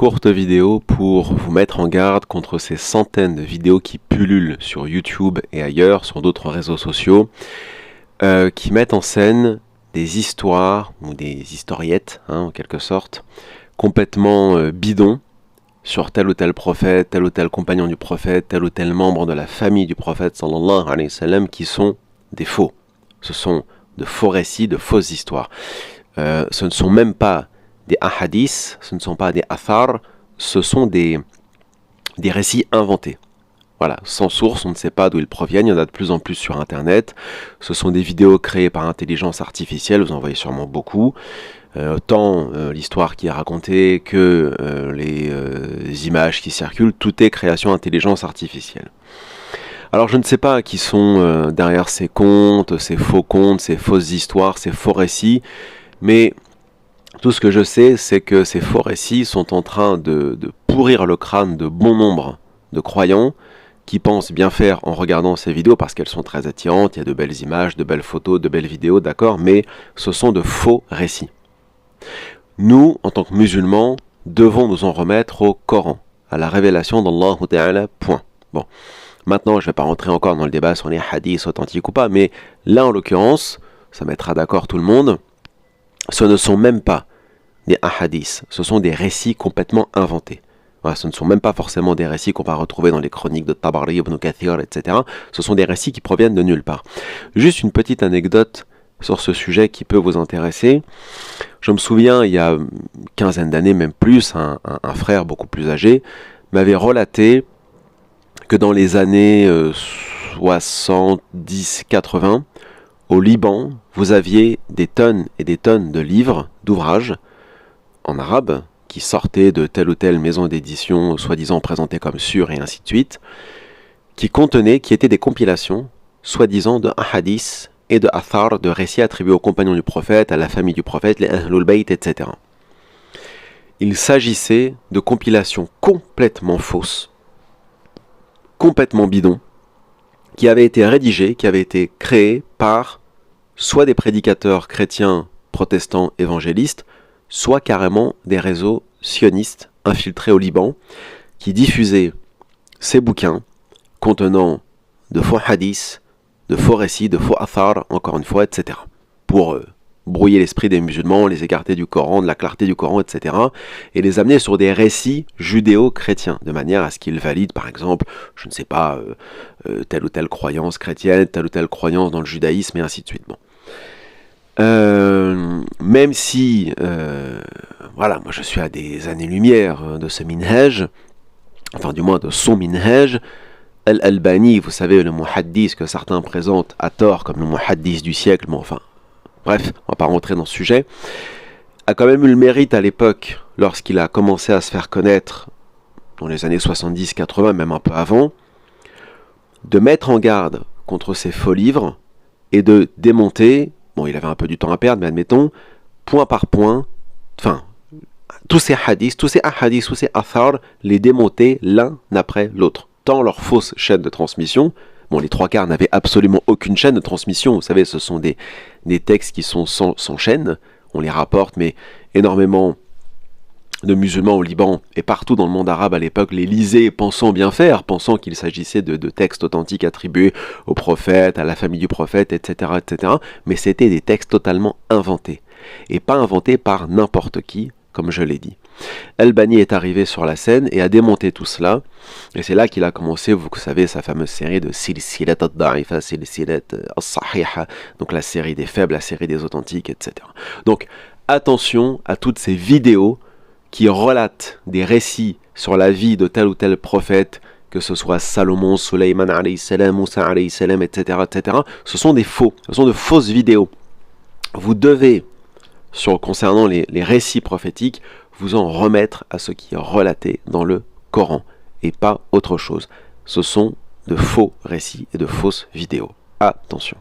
courte vidéo pour vous mettre en garde contre ces centaines de vidéos qui pullulent sur YouTube et ailleurs, sur d'autres réseaux sociaux, qui mettent en scène des histoires ou des historiettes, en quelque sorte, complètement bidons sur tel ou tel prophète, tel ou tel compagnon du prophète, tel ou tel membre de la famille du prophète sallallahu alayhi wa sallam, qui sont des faux. Ce sont de faux récits, de fausses histoires. Ce ne sont même pas des ahadiths, ce ne sont pas des athars, ce sont des récits inventés. Voilà, sans source, on ne sait pas d'où ils proviennent, il y en a de plus en plus sur Internet. Ce sont des vidéos créées par intelligence artificielle, vous en voyez sûrement beaucoup. Tant l'histoire qui est racontée que les images qui circulent, tout est création intelligence artificielle. Alors je ne sais pas qui sont derrière ces contes, ces faux contes, ces fausses histoires, ces faux récits, mais tout ce que je sais, c'est que ces faux récits sont en train de pourrir le crâne de bon nombre de croyants qui pensent bien faire en regardant ces vidéos parce qu'elles sont très attirantes, il y a de belles images, de belles photos, de belles vidéos, d'accord, mais ce sont de faux récits. Nous, en tant que musulmans, devons nous en remettre au Coran, à la révélation d'Allah Ta'ala, point. Bon, maintenant, je ne vais pas rentrer encore dans le débat sur les hadiths authentiques ou pas, mais là, en l'occurrence, ça mettra d'accord tout le monde, ce ne sont même pas des hadiths, ce sont des récits complètement inventés. Voilà, ce ne sont même pas forcément des récits qu'on va retrouver dans les chroniques de Tabari, Ibn Kathir, etc. Ce sont des récits qui proviennent de nulle part. Juste une petite anecdote sur ce sujet qui peut vous intéresser. Je me souviens, il y a une quinzaine d'années, même plus, un frère beaucoup plus âgé m'avait relaté que dans les années 70-80, au Liban, vous aviez des tonnes et des tonnes de livres, d'ouvrages, en arabe, qui sortaient de telle ou telle maison d'édition, soi-disant présentées comme sûres et ainsi de suite, qui étaient des compilations, soi-disant de hadiths et de athar, de récits attribués aux compagnons du prophète, à la famille du prophète, les Ahlul Bayt, etc. Il s'agissait de compilations complètement fausses, complètement bidons, qui avaient été rédigées, qui avaient été créées par soit des prédicateurs chrétiens, protestants, évangélistes, soit carrément des réseaux sionistes infiltrés au Liban, qui diffusaient ces bouquins contenant de faux hadiths, de faux récits, de faux athars, encore une fois, etc. Pour brouiller l'esprit des musulmans, les écarter du Coran, de la clarté du Coran, etc. et les amener sur des récits judéo-chrétiens, de manière à ce qu'ils valident, par exemple, je ne sais pas, telle ou telle croyance chrétienne, telle ou telle croyance dans le judaïsme, et ainsi de suite. Bon. Même si, voilà, moi je suis à des années-lumière de ce minhaj, enfin du moins de son minhaj. Al-Albani, vous savez, le muhaddis que certains présentent à tort comme le muhaddis du siècle, mais enfin, bref, on va pas rentrer dans ce sujet, a quand même eu le mérite à l'époque, lorsqu'il a commencé à se faire connaître, dans les années 70-80, même un peu avant, de mettre en garde contre ces faux livres et de démonter, bon, il avait un peu du temps à perdre, mais admettons, point par point, enfin, tous ces hadiths, tous ces ahadiths, tous ces athars, les démonter l'un après l'autre. Tant leur fausse chaîne de transmission, bon, les trois quarts n'avaient absolument aucune chaîne de transmission, vous savez, ce sont des textes qui sont sans chaîne, on les rapporte, mais énormément de musulmans au Liban et partout dans le monde arabe à l'époque les lisaient pensant bien faire, pensant qu'il s'agissait de textes authentiques attribués au prophète, à la famille du prophète, etc., etc., mais c'était des textes totalement inventés, et pas inventés par n'importe qui, comme je l'ai dit. Albani est arrivé sur la scène et a démonté tout cela, et c'est là qu'il a commencé, vous savez, sa fameuse série de Silsilat ad-Da'ifa, Silsilat as-Sahiha, donc la série des faibles, la série des authentiques, etc. Donc attention à toutes ces vidéos qui relatent des récits sur la vie de tel ou tel prophète, que ce soit Salomon, Sulayman alayhi salam, Moussa alayhi salam, etc., etc. Ce sont des faux, ce sont de fausses vidéos. Vous devez, concernant les récits prophétiques, vous en remettre à ce qui est relaté dans le Coran, et pas autre chose. Ce sont de faux récits et de fausses vidéos. Attention.